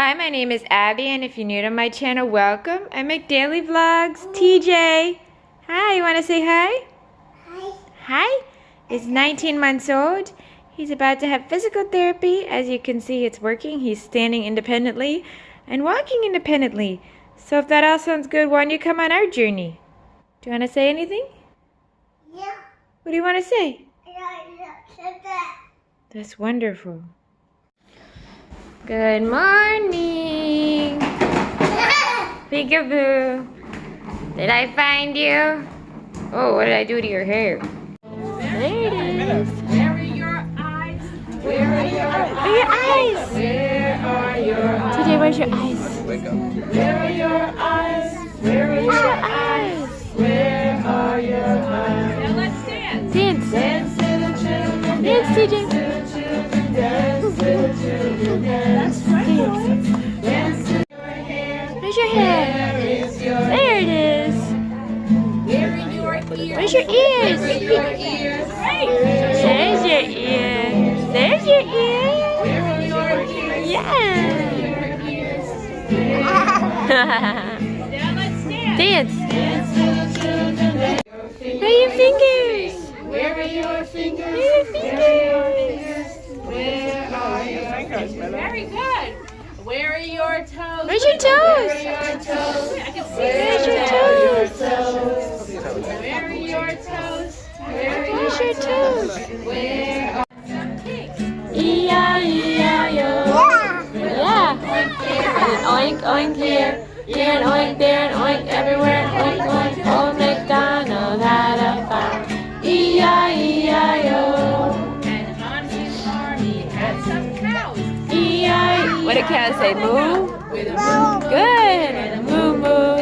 Hi, my name is Abby, and if you're new to my channel, welcome. I make daily vlogs. TJ, hi, you want to say hi? Hi. Hi. He's 19 months old. He's about to have physical therapy. As you can see, it's working. He's standing independently and walking independently. So if that all sounds good, why don't you come on our journey? Do you want to say anything? Yeah. What do you want to say? Yeah. That's wonderful. Good morning. Peekaboo. Did I find you? Oh, what did I do to your hair? There it is. Where are your eyes? Where are your eyes? Where are your eyes? Where are your eyes? TJ, where's your eyes? Where are your eyes? Where are your eyes? Where are your eyes? Now let's dance. Dance. Dance to the children. Dance, TJ. To the children. Dance to the children. Dance. Dance to your hair. Where's your hair? Where is your There it is. Where are your ears? Where's your ears? Where are your ears? There's your ear. There's your ear. Where are your ears? Yeah. Now let's dance. Dance. Dance to the children. Where are your fingers? Where are your fingers? Where are your fingers? Where are your fingers? Very good. Where are your toes? Where's your Where toes? are your toes? I can see Where's your toes? Where are your toes? Where are Where's your toes? Where are some cakes? E-I-E-I-O. Yeah. And oink, oink here. Here and oink there and oink everywhere. Oink, oink. Old MacDonald had a farm. E-I-E-I-O. And on his farm he had some cows. E-I-E. What did cow say? Moo? With a moo Good. Moo, moo.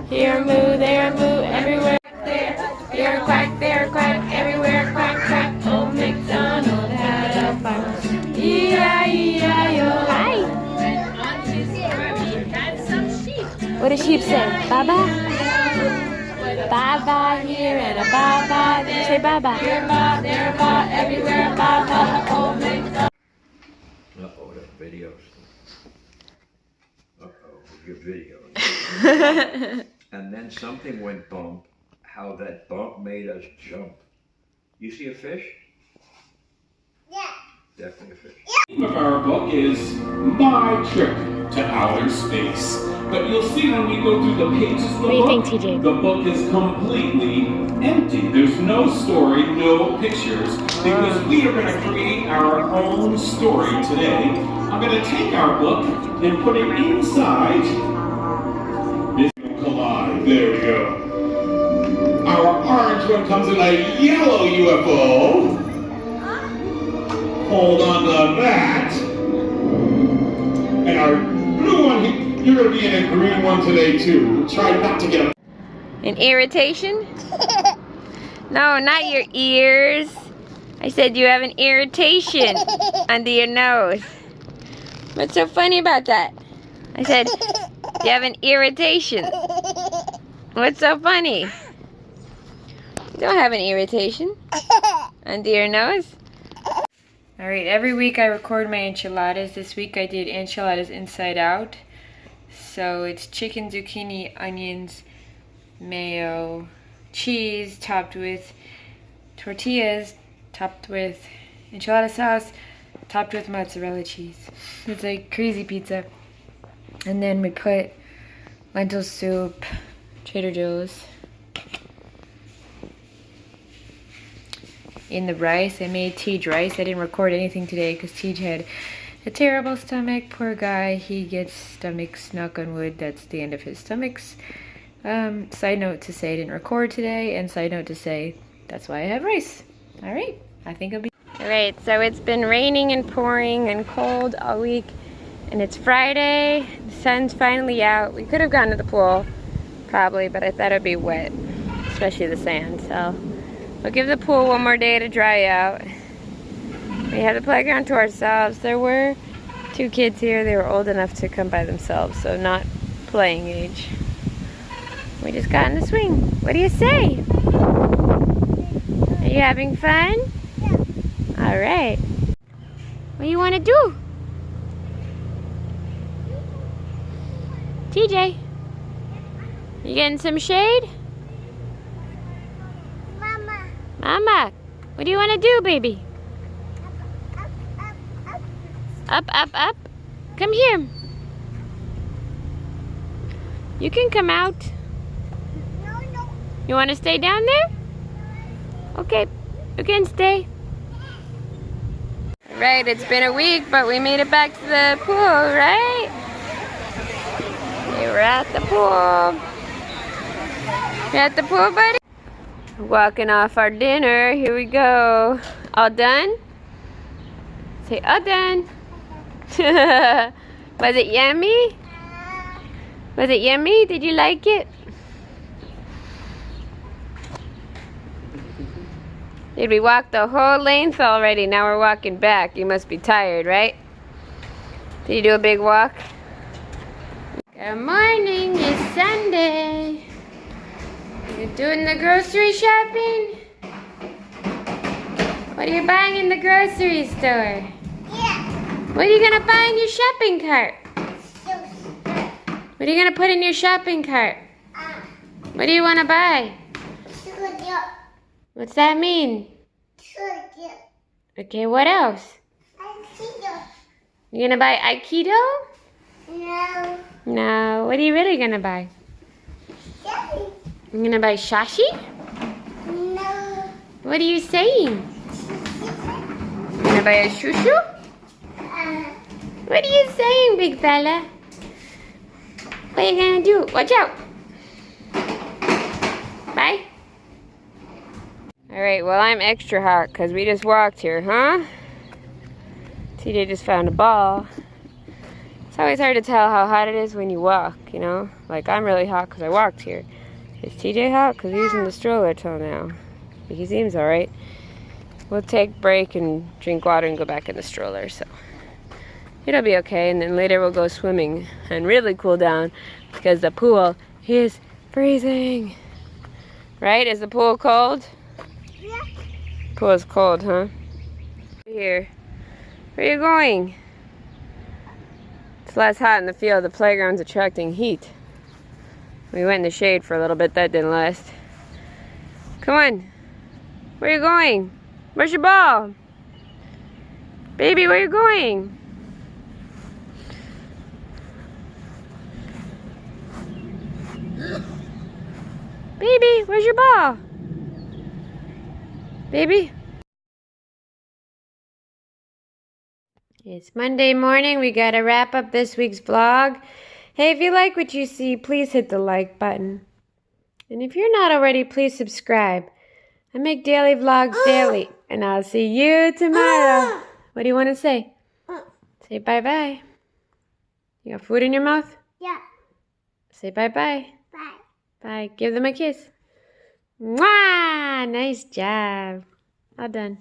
Here, moo, there, moo, everywhere. there. Here, quack, there, quack, everywhere, quack, quack. Old MacDonald had a farm. E-I-E-I-O. Hi. And on his farm he had some sheep. What does sheep say? Baba? Baba here and a baba there. Say baba. Here, ba, there, ba, everywhere, ba, ba, oh, MacDonald. Uh-oh, that video's. Uh-oh, your video. And then something went bump. How that bump made us jump. You see a fish? Yeah. Definitely a fish. The name of our book is My Trip to Outer Space. But you'll see when we go through the pages of the What do you book, think, TJ? the book is completely empty. There's no story, no pictures, because we are going to create our own story today. I'm going to take our book and put it inside this collide. There we go. Our orange one comes in a yellow UFO. Hold on to that. And our blue one, you're going to be in a green one today too. Try not to get An irritation? No, not your ears. I said you have an irritation under your nose. What's so funny about that? I said you have an irritation. What's so funny? You don't have an irritation under your nose. Alright, every week I record my enchiladas. This week I did enchiladas inside out. So it's chicken, zucchini, onions, mayo, cheese, topped with tortillas, topped with enchilada sauce, topped with mozzarella cheese. It's like crazy pizza. And then we put lentil soup, Trader Joe's, in the rice. I made Tej rice. I didn't record anything today because Tej had a terrible stomach. Poor guy. He gets stomachs, knock on wood. That's the end of his stomachs. Side note to say I didn't record today, and side note to say that's why I have rice. Alright, I think it'll be... Alright, so it's been raining and pouring and cold all week, and it's Friday. The sun's finally out. We could have gone to the pool, probably, but I thought it'd be wet, especially the sand, so we'll give the pool one more day to dry out. We have the playground to ourselves. There were 2 kids here. They were old enough to come by themselves, so not playing age. We just got in the swing. What do you say? Are you having fun? Yeah. All right. What do you want to do? TJ, you getting some shade? Mama. Mama, what do you want to do, baby? Up, up, up. Up, up, up. Come here. You can come out. No, no. You want to stay down there? Okay, you can stay. Right, it's been a week, but we made it back to the pool, right? Okay, we're at the pool. You at the pool, buddy? Walking off our dinner. Here we go. All done? Say, all done. Was it yummy? Was it yummy? Did you like it? Did we walk the whole length already? Now we're walking back. You must be tired, right? Did you do a big walk? Good morning. It's Sunday. You doing the grocery shopping? What are you buying in the grocery store? Yeah. What are you gonna buy in your shopping cart? What are you gonna put in your shopping cart? What do you wanna buy? Sugar. What's that mean? Sugar. Okay, what else? Aikido. You gonna buy Aikido? No. No. What are you really gonna buy? Daddy. You gonna buy shashi? No. What are you saying? You gonna buy a shushu? What are you saying, big fella? What are you gonna do? Watch out. Bye. Alright, well I'm extra hot because we just walked here, huh? TJ just found a ball. It's always hard to tell how hot it is when you walk, you know? Like I'm really hot because I walked here. Is TJ hot? Because he's in the stroller till now. But he seems alright. We'll take a break and drink water and go back in the stroller, so it'll be okay. And then later we'll go swimming and really cool down because the pool is freezing. Right? Is the pool cold? Yeah. Pool is cold, huh? Here. Where are you going? It's less hot in the field. The playground's attracting heat. We went in the shade for a little bit. That didn't last. Come on. Where are you going? Where's your ball? Baby, where are you going? Baby, where's your ball? Baby? It's Monday morning. We gotta wrap up this week's vlog. Hey, if you like what you see, please hit the like button. And if you're not already, please subscribe. I make daily vlogs daily. And I'll see you tomorrow. What do you want to say? Say bye-bye. You got food in your mouth? Yeah. Say bye-bye. Bye. Bye. Give them a kiss. Mwah! Nice job. All done.